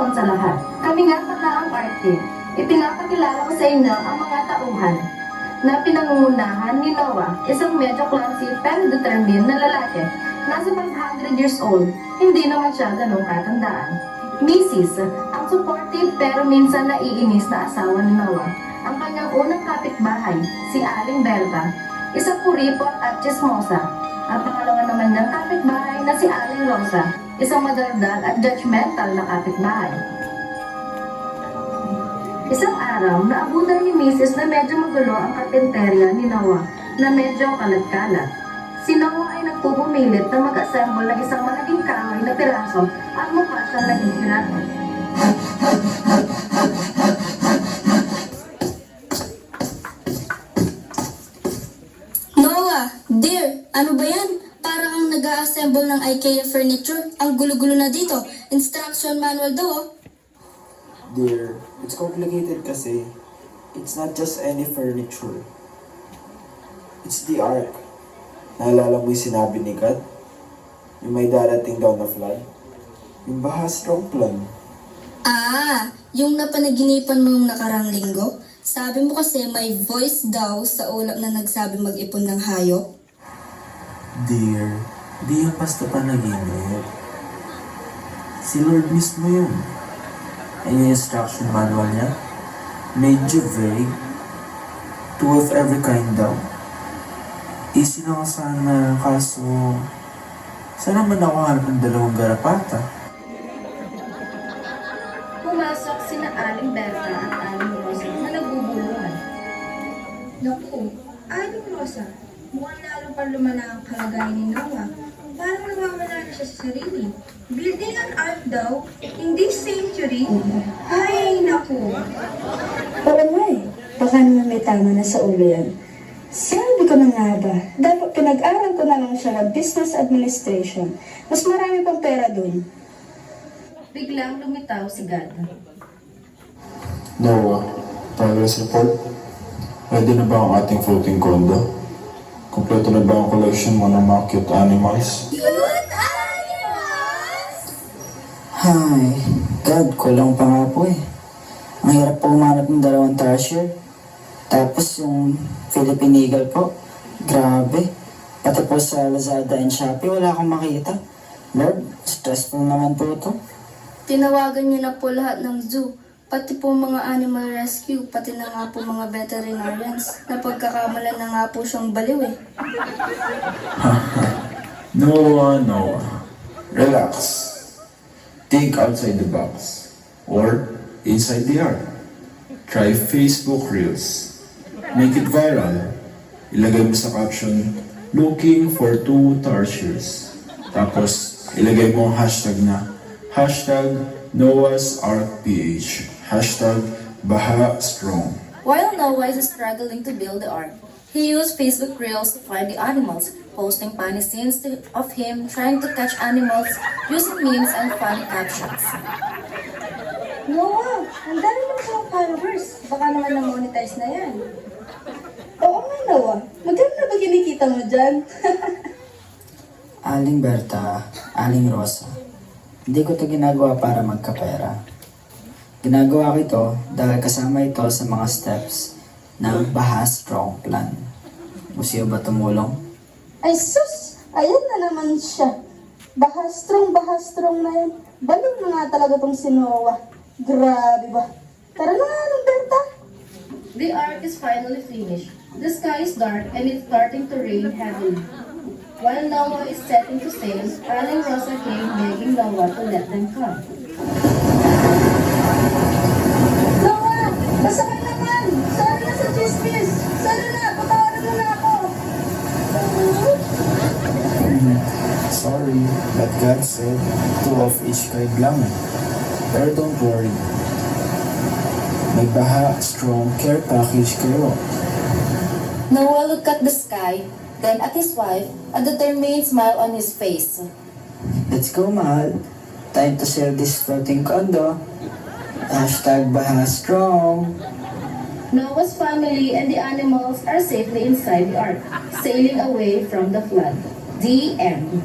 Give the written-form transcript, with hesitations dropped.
hapon sa lahat. Kami nga pala ang art team. Ipinapakilala ko sa inyo ang mga tauhan na pinangungunahan ni Noah, isang medyo clumsy pero determined na lalaki. Nasa 500 years old, hindi naman siya ganong katandaan. Mrs., ang supportive pero minsan naiinis na asawa ni Noah. Ang kanyang unang kapitbahay, si Aling Berta, isang kuripot at chismosa. Ang pangalawa naman niyang kapitbahay na si Aling Rosa, isang madaldal at judgmental na kapitbahay. Isang araw, naabutan ni Mrs. na medyo magulo ang kapinterya ni Noah na medyo kalat-kalat. Si Noah ay nagpupumilit na mag-assemble ng isang malaking kahoy na piraso at mukha siyang naghihirapan. Noah, dear, ano ba yan? Para kang nag-a-assemble ng IKEA furniture. Ang gulo-gulo na dito. Instruction manual daw, oh. Dear, it's complicated kasi. It's not just any furniture. It's the ark. Naalala mo yung sinabi ni God? Yung may darating daw na flood? Yung bahas strong plan. Ah, yung napanaginipan mo nung nakarang linggo? Sabi mo kasi may voice daw sa ulap na nagsabi mag-ipon ng hayop. Dear, di yung basta panaginip. Si Lord mismo yun. Ay yung instruction manual niya. Medyo vague. Two of every kind daw. Easy na sana, kaso... Saan naman ako hanap ng dalawang garapata? Pumasok sina Aling Berta at Aling Rosa na nagbubuluhan. Naku, Aling Rosa, mukhang lalo pa lumala ang kalagayan ni Noah. Parang nawawala na siya sa sarili. Building an art daw, hindi century. Ay, naku. Oo nga eh. Baka naman may tama na sa ulo yan. Sabi ko na nga ba, dapat pinag-aral ko na lang siya ng business administration. Mas marami pang pera dun. Biglang lumitaw si God. Noah, progress report. Ready na ba ang ating floating condo? Kompleto na ba ang collection mo ng mga cute animals? Hay, God, kulang pa nga po eh. Ang hirap po umanap ng dalawang treasure. Tapos yung Philippine Eagle po, grabe. Pati po sa Lazada and Shopee, wala akong makita. Lord, stressful naman po ito. Tinawagan niyo na po lahat ng zoo. Pati po mga animal rescue, pati na nga po mga veterinarians. Napagkakamalan na nga po siyang baliw eh. Noah. Relax. Think outside the box. Or inside the ark. Try Facebook Reels. Make it viral. Ilagay mo sa caption, looking for two tarsiers. Tapos, ilagay mo ang hashtag na, hashtag Noah's Ark PH. Hashtag Baha Strong. While Noah is struggling to build the ark, he used Facebook Reels to find the animals, posting funny scenes of him trying to catch animals using memes and funny captions. Noah, ang dami ng mga followers. Baka naman na-monetize na yan. Oo nga Noah, magkano na ba kinikita mo dyan? Aling Berta, Aling Rosa, hindi ko ito ginagawa para magkapera. Ginagawa ko ito dahil kasama ito sa mga steps ng Baha Strong Plan. Gusto ba tumulong? Ay sus, ayan na naman siya. Bahas-strong na yan. Balik na nga talaga tong si Noah. Grabe ba? Tara na nga, Aling Berta. The ark is finally finished. The sky is dark and it's starting to rain heavily. While Noah is setting to sail, Aling Rosa came begging Noah to let them come. Noah, basta ka naman. Sorry na sa chismis. Sorry na, patawarin mo na ako. Sorry, but God said two of each kind lang. Pero don't worry. May Baha Strong care package kayo. Noah looked at the sky, then at his wife, a determined smile on his face. Let's go, mahal. Time to sell this floating condo. Hashtag Baha Strong. Noah's family and the animals are safely inside the ark, sailing away from the flood. The end.